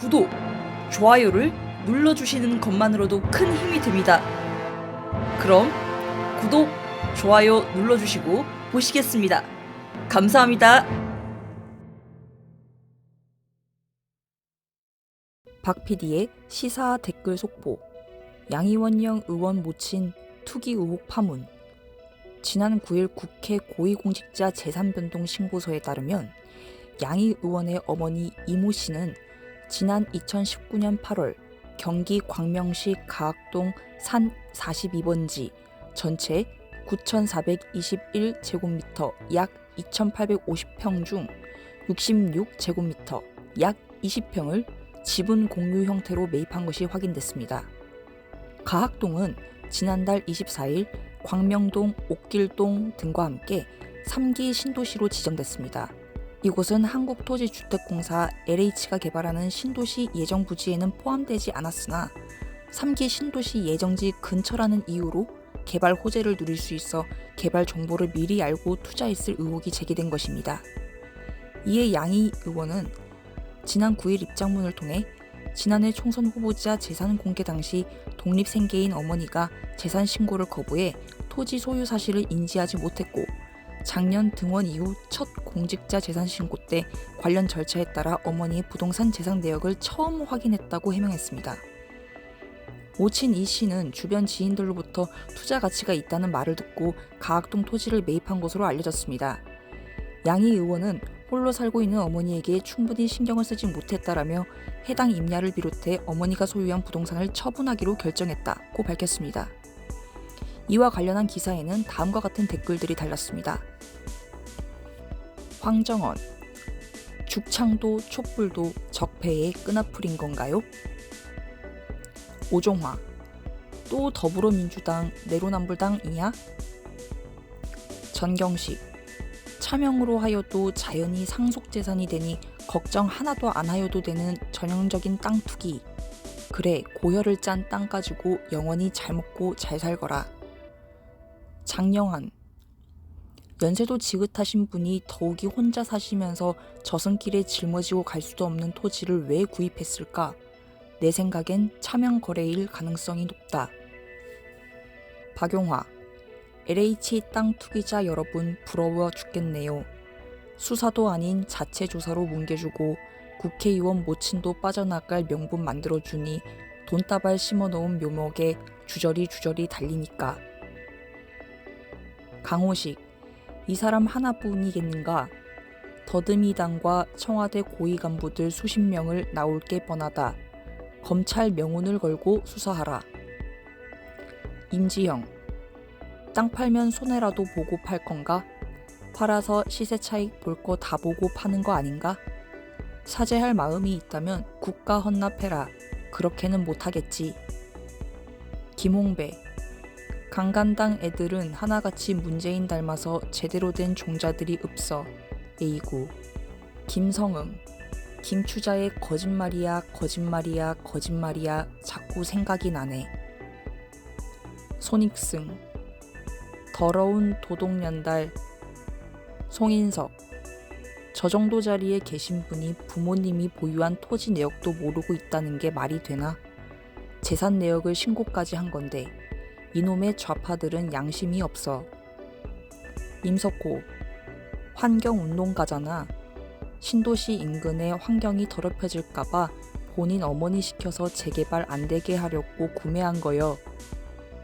구독, 좋아요를 눌러주시는 것만으로도 큰 힘이 됩니다. 그럼 구독, 좋아요 눌러주시고 보시겠습니다. 감사합니다. 박 PD의 시사 댓글 속보. 양이원영 의원 모친 투기 의혹 파문. 지난 9일 국회 고위공직자 재산변동 신고서에 따르면 양이 의원의 어머니 이모 씨는 지난 2019년 8월 경기 광명시 가학동 산 42번지 전체 9,421제곱미터 약 2,850평 중 66제곱미터 약 20평을 지분 공유 형태로 매입한 것이 확인됐습니다. 가학동은 지난달 24일 광명동, 옥길동 등과 함께 3기 신도시로 지정됐습니다. 이곳은 한국토지주택공사 LH가 개발하는 신도시 예정 부지에는 포함되지 않았으나 3기 신도시 예정지 근처라는 이유로 개발 호재를 누릴 수 있어 개발 정보를 미리 알고 투자했을 의혹이 제기된 것입니다. 이에 양이 의원은 지난 9일 입장문을 통해 지난해 총선 후보자 재산 공개 당시 독립생계인 어머니가 재산 신고를 거부해 토지 소유 사실을 인지하지 못했고 작년 등원 이후 첫 공직자 재산 신고 때 관련 절차에 따라 어머니의 부동산 재산 내역을 처음 확인했다고 해명했습니다. 모친 이 씨는 주변 지인들로부터 투자 가치가 있다는 말을 듣고 가학동 토지를 매입한 것으로 알려졌습니다. 양이 의원은 홀로 살고 있는 어머니에게 충분히 신경을 쓰지 못했다라며 해당 임야를 비롯해 어머니가 소유한 부동산을 처분하기로 결정했다고 밝혔습니다. 이와 관련한 기사에는 다음과 같은 댓글들이 달렸습니다. 황정원, 죽창도 촛불도 적폐의 끈앞풀인 건가요? 오종화, 또 더불어민주당 내로남불당이냐? 전경식, 차명으로 하여도 자연히 상속재산이 되니 걱정 하나도 안 하여도 되는 전형적인 땅 투기. 그래, 고혈을 짠 땅 가지고 영원히 잘 먹고 잘 살거라. 장영한, 연세도 지긋하신 분이 더욱이 혼자 사시면서 저승길에 짊어지고 갈 수도 없는 토지를 왜 구입했을까? 내 생각엔 차명 거래일 가능성이 높다. 박용화, LH 땅 투기자 여러분 부러워 죽겠네요. 수사도 아닌 자체 조사로 뭉개주고 국회의원 모친도 빠져나갈 명분 만들어주니 돈다발 심어놓은 묘목에 주저리 달리니까. 강호식, 이 사람 하나뿐이겠는가? 더듬이당과 청와대 고위 간부들 수십 명을 나올 게 뻔하다. 검찰 명운을 걸고 수사하라. 임지영, 땅 팔면 손해라도 보고 팔 건가? 팔아서 시세 차익 볼 거 다 보고 파는 거 아닌가? 사죄할 마음이 있다면 국가 헌납해라. 그렇게는 못하겠지. 김홍배, 강간당 애들은 하나같이 문재인 닮아서 제대로 된 종자들이 없어. 에이구. 김성응, 김추자의 거짓말이야 자꾸 생각이 나네. 손익승, 더러운 도둑년달. 송인석, 저 정도 자리에 계신 분이 부모님이 보유한 토지 내역도 모르고 있다는 게 말이 되나? 재산 내역을 신고까지 한 건데 이놈의 좌파들은 양심이 없어. 임석호, 환경운동가잖아. 신도시 인근의 환경이 더럽혀질까봐 본인 어머니 시켜서 재개발 안 되게 하려고 구매한 거여.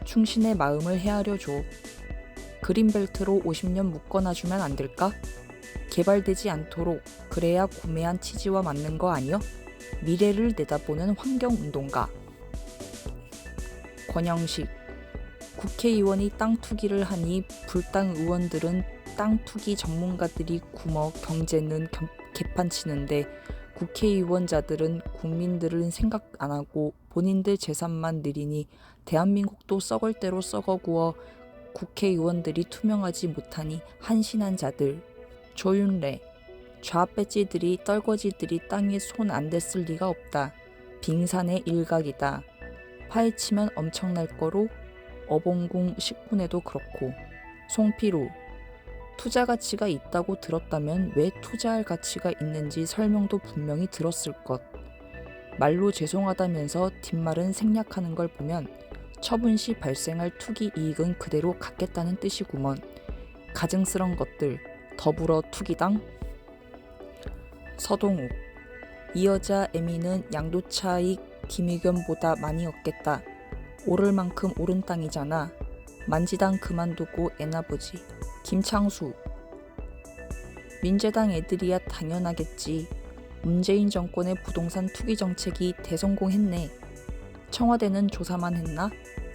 충신의 마음을 헤아려줘. 그린벨트로 50년 묶어놔주면 안 될까? 개발되지 않도록 그래야 구매한 취지와 맞는 거 아니여? 미래를 내다보는 환경운동가. 권영식, 국회의원이 땅 투기를 하니 불당 의원들은 땅 투기 전문가들이 굶어 경제는 개판치는데 국회의원자들은 국민들은 생각 안 하고 본인들 재산만 늘이니 대한민국도 썩을 대로 썩어 구워 국회의원들이 투명하지 못하니 한신한 자들. 조윤래, 좌배지들이 떨거지들이 땅에 손 안 댔을 리가 없다. 빙산의 일각이다. 파헤치면 엄청날 거로. 어봉궁 식분에도 그렇고. 송피루, 투자 가치가 있다고 들었다면 왜 투자할 가치가 있는지 설명도 분명히 들었을 것. 말로 죄송하다면서 뒷말은 생략하는 걸 보면 처분 시 발생할 투기 이익은 그대로 갖겠다는 뜻이구먼. 가증스런 것들, 더불어 투기당? 서동욱. 이 여자 애미는 양도차익 김의겸보다 많이 얻겠다. 오를 만큼 오른 땅이잖아. 만지당 그만두고 애나 보지. 김창수. 민재당 애들이야 당연하겠지. 문재인 정권의 부동산 투기 정책이 대성공했네. 청와대는 조사만 했나?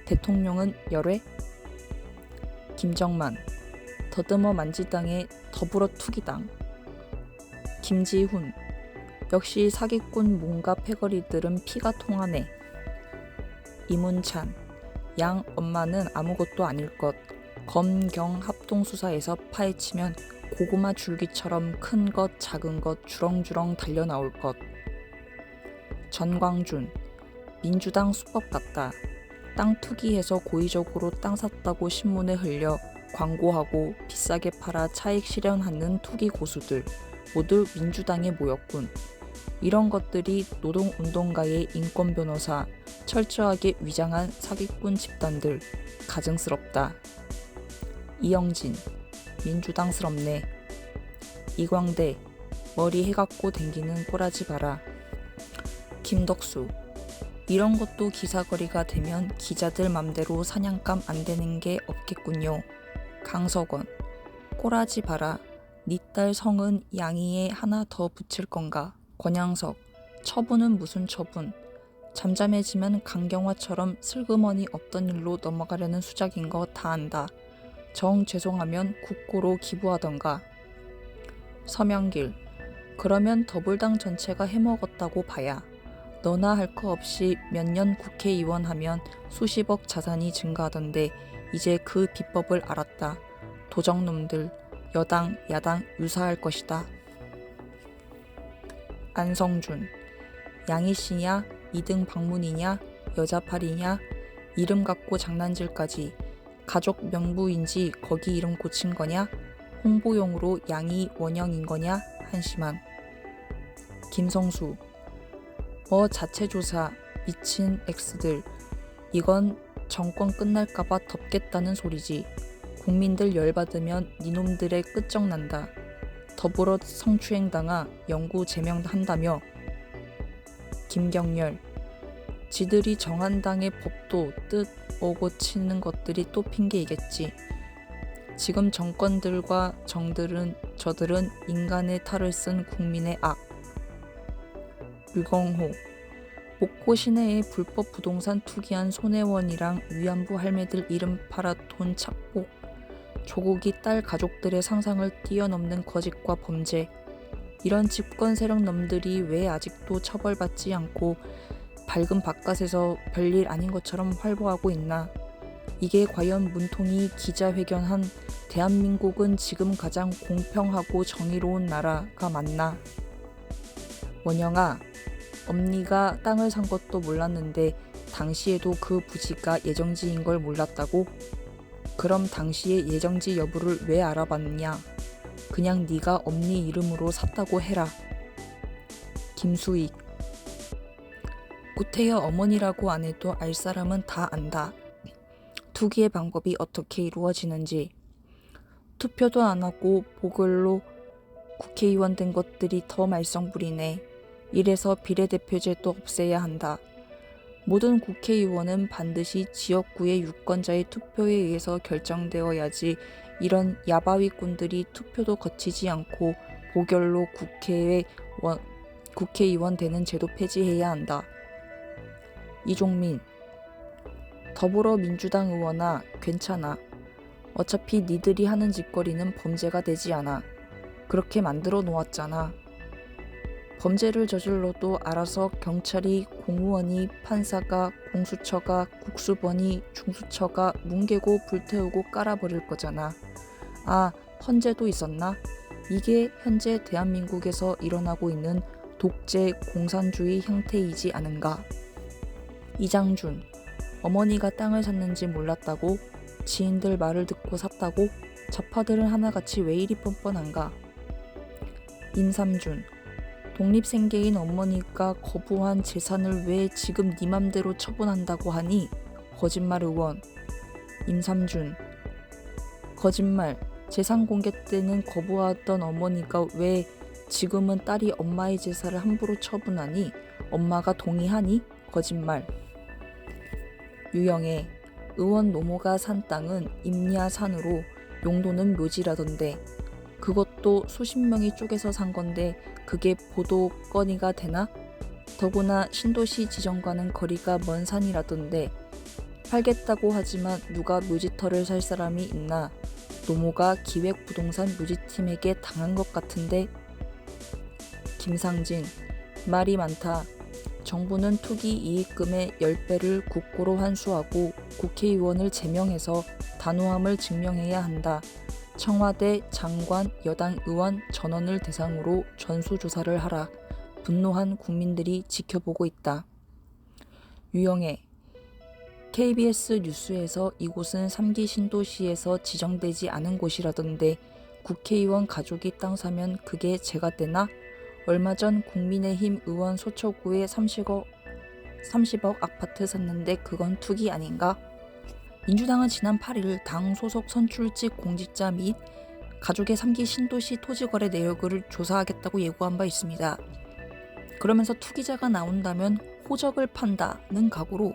대통령은 열외? 김정만. 더듬어 만지당의 더불어 투기당. 김지훈. 역시 사기꾼 뭔가 패거리들은 피가 통하네. 이문찬. 양 엄마는 아무것도 아닐 것. 검경 합동수사에서 파헤치면 고구마 줄기처럼 큰 것 작은 것 주렁주렁 달려나올 것. 전광준. 민주당 수법 같다. 땅 투기해서 고의적으로 땅 샀다고 신문에 흘려 광고하고 비싸게 팔아 차익 실현하는 투기 고수들 모두 민주당에 모였군. 이런 것들이 노동운동가의 인권 변호사, 철저하게 위장한 사기꾼 집단들, 가증스럽다. 이영진. 민주당스럽네. 이광대. 머리 해갖고 댕기는 꼬라지 봐라. 김덕수. 이런 것도 기사거리가 되면 기자들 맘대로 사냥감 안 되는 게 없겠군요. 강석원. 꼬라지 봐라. 니 딸 성은 양이에 하나 더 붙일 건가. 권양석. 처분은 무슨 처분. 잠잠해지면 강경화처럼 슬그머니 없던 일로 넘어가려는 수작인 거 다 안다. 정 죄송하면 국고로 기부하던가. 서명길. 그러면 더불당 전체가 해먹었다고 봐야. 너나 할 거 없이 몇 년 국회의원 하면 수십억 자산이 증가하던데 이제 그 비법을 알았다. 도적놈들, 여당, 야당 유사할 것이다. 안성준. 양이씨냐, 2등 방문이냐, 여자팔이냐, 이름 갖고 장난질까지. 가족 명부인지 거기 이름 고친 거냐? 홍보용으로 양이 원형인 거냐? 한심한. 김성수. 뭐 자체조사, 미친 X들. 이건 정권 끝날까봐 덮겠다는 소리지. 국민들 열받으면 니놈들의 끝장난다. 더불어 성추행당하 영구 제명한다며. 김경렬. 지들이 정한 당의 법도 뜻 오고 치는 것들이 또 핑계이겠지. 지금 정권들과 저들은 인간의 탈을 쓴 국민의 악. 류경호. 목포 시내에 불법 부동산 투기한 손혜원이랑 위안부 할매들 이름 팔아 돈 착복. 조국이 딸 가족들의 상상을 뛰어넘는 거짓과 범죄. 이런 집권 세력 놈들이 왜 아직도 처벌받지 않고 밝은 바깥에서 별일 아닌 것처럼 활보하고 있나. 이게 과연 문통이 기자회견한 대한민국은 지금 가장 공평하고 정의로운 나라가 맞나. 원영아. 엄니가 땅을 산 것도 몰랐는데 당시에도 그 부지가 예정지인 걸 몰랐다고? 그럼 당시의 예정지 여부를 왜 알아봤냐? 그냥 네가 엄니 이름으로 샀다고 해라. 김수익. 구태여 어머니라고 안 해도 알 사람은 다 안다. 투기의 방법이 어떻게 이루어지는지. 투표도 안 하고 보글로 국회의원 된 것들이 더 말썽부리네. 이래서 비례대표제도 없애야 한다. 모든 국회의원은 반드시 지역구의 유권자의 투표에 의해서 결정되어야지. 이런 야바위꾼들이 투표도 거치지 않고 보결로 국회의원 되는 제도 폐지해야 한다. 이종민. 더불어민주당 의원아, 괜찮아. 어차피 니들이 하는 짓거리는 범죄가 되지 않아. 그렇게 만들어 놓았잖아. 범죄를 저질러도 알아서 경찰이, 공무원이, 판사가, 공수처가, 국수본이, 중수처가 뭉개고 불태우고 깔아버릴 거잖아. 아, 헌재도 있었나? 이게 현재 대한민국에서 일어나고 있는 독재 공산주의 형태이지 않은가? 이장준. 어머니가 땅을 샀는지 몰랐다고? 지인들 말을 듣고 샀다고? 좌파들은 하나같이 왜 이리 뻔뻔한가? 임삼준. 독립생계인 어머니가 거부한 재산을 왜 지금 네 맘대로 처분한다고 하니? 거짓말 의원. 임삼준. 거짓말. 재산 공개 때는 거부하던 어머니가 왜 지금은 딸이 엄마의 재산을 함부로 처분하니? 엄마가 동의하니? 거짓말. 유영애. 의원 노모가 산 땅은 임야산으로 용도는 묘지라던데 그것도 수십 명이 쪼개서 산 건데 그게 보도 건의가 되나? 더구나 신도시 지정과는 거리가 먼 산이라던데 팔겠다고 하지만 누가 묘지터를 살 사람이 있나? 노모가 기획부동산 묘지팀에게 당한 것 같은데. 김상진. 말이 많다. 정부는 투기 이익금의 10배를 국고로 환수하고 국회의원을 제명해서 단호함을 증명해야 한다. 청와대 장관, 여당 의원 전원을 대상으로 전수조사를 하라. 분노한 국민들이 지켜보고 있다. 유영애. KBS 뉴스에서 이곳은 3기 신도시에서 지정되지 않은 곳이라던데 국회의원 가족이 땅 사면 그게 죄가 되나? 얼마 전 국민의힘 의원 소초구에 30억 아파트 샀는데 그건 투기 아닌가? 민주당은 지난 8일 당 소속 선출직 공직자 및 가족의 3기 신도시 토지거래 내역을 조사하겠다고 예고한 바 있습니다. 그러면서 투기자가 나온다면 호적을 판다는 각오로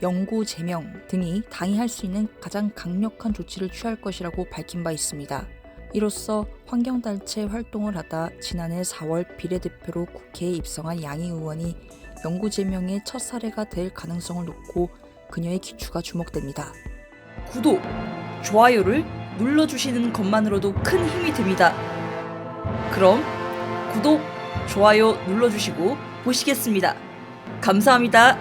영구 제명 등이 당이 할 수 있는 가장 강력한 조치를 취할 것이라고 밝힌 바 있습니다. 이로써 환경단체 활동을 하다 지난해 4월 비례대표로 국회에 입성한 양희 의원이 영구 제명의 첫 사례가 될 가능성을 놓고 그녀의 기추가 주목됩니다. 구독, 좋아요를 눌러주시는 것만으로도 큰 힘이 됩니다. 그럼 구독, 좋아요 눌러주시고 보시겠습니다. 감사합니다.